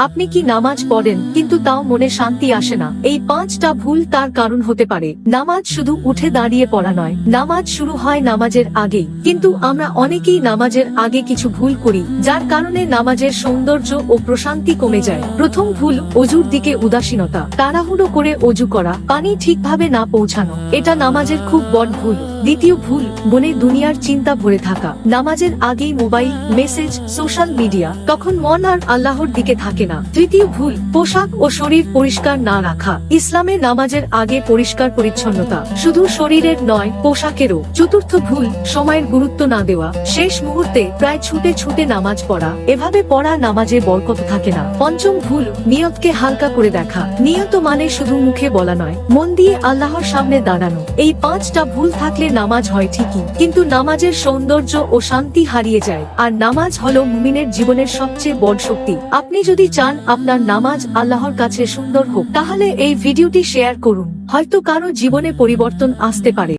আপনি কি নামাজ পড়েন কিন্তু তাও মনে শান্তি আসে না? এই 5টা ভুল তার কারণ হতে পারে। নামাজ শুধু উঠে দাঁড়িয়ে পড়া নয়, নামাজ শুরু হয় নামাজের আগেই। কিন্তু আমরা অনেকেই নামাজের আগে কিছু ভুল করি, যার কারণে নামাজের সৌন্দর্য ও প্রশান্তি কমে যায়। প্রথম ভুল, অজুর দিকে উদাসীনতা। তাড়াহুড়ো করে অজু করা, পানি ঠিকভাবে না পৌঁছানো, এটা নামাজের খুব বড় ভুল। দ্বিতীয় ভুল, মনে দুনিয়ার চিন্তা ভরে থাকা। নামাজের আগেই মোবাইল, মেসেজ, সোশ্যাল মিডিয়া, তখন মন আর আল্লাহর দিকে থাকে না। তৃতীয় ভুল, পোশাক ও শরীর পরিষ্কার না রাখা। ইসলামে নামাজের আগে পরিষ্কার পরিচ্ছন্নতা শুধু শরীরের নয়, পোশাকেরও। চতুর্থ ভুল, সময়ের গুরুত্ব না দেওয়া। শেষ মুহূর্তে প্রায় ছুটে ছুটে নামাজ পড়া, এভাবে পড়া নামাজে বরকত থাকে না। পঞ্চম ভুল, নিয়তকে হালকা করে দেখা। নিয়ত মানে শুধু মুখে বলা নয়, মন দিয়ে আল্লাহর সামনে দাঁড়ানো। এই 5টা ভুল থাকলে নামাজ হয় ঠিকই, কিন্তু নামাজের সৌন্দর্য ও শান্তি হারিয়ে যায়। আর নামাজ হলো মুমিনের জীবনের সবচেয়ে বড় শক্তি। আপনি যদি চান আপনার নামাজ আল্লাহর কাছে সুন্দর হোক, তাহলে এই ভিডিওটি শেয়ার করুন, হয়তো কারো জীবনে পরিবর্তন আসতে পারে।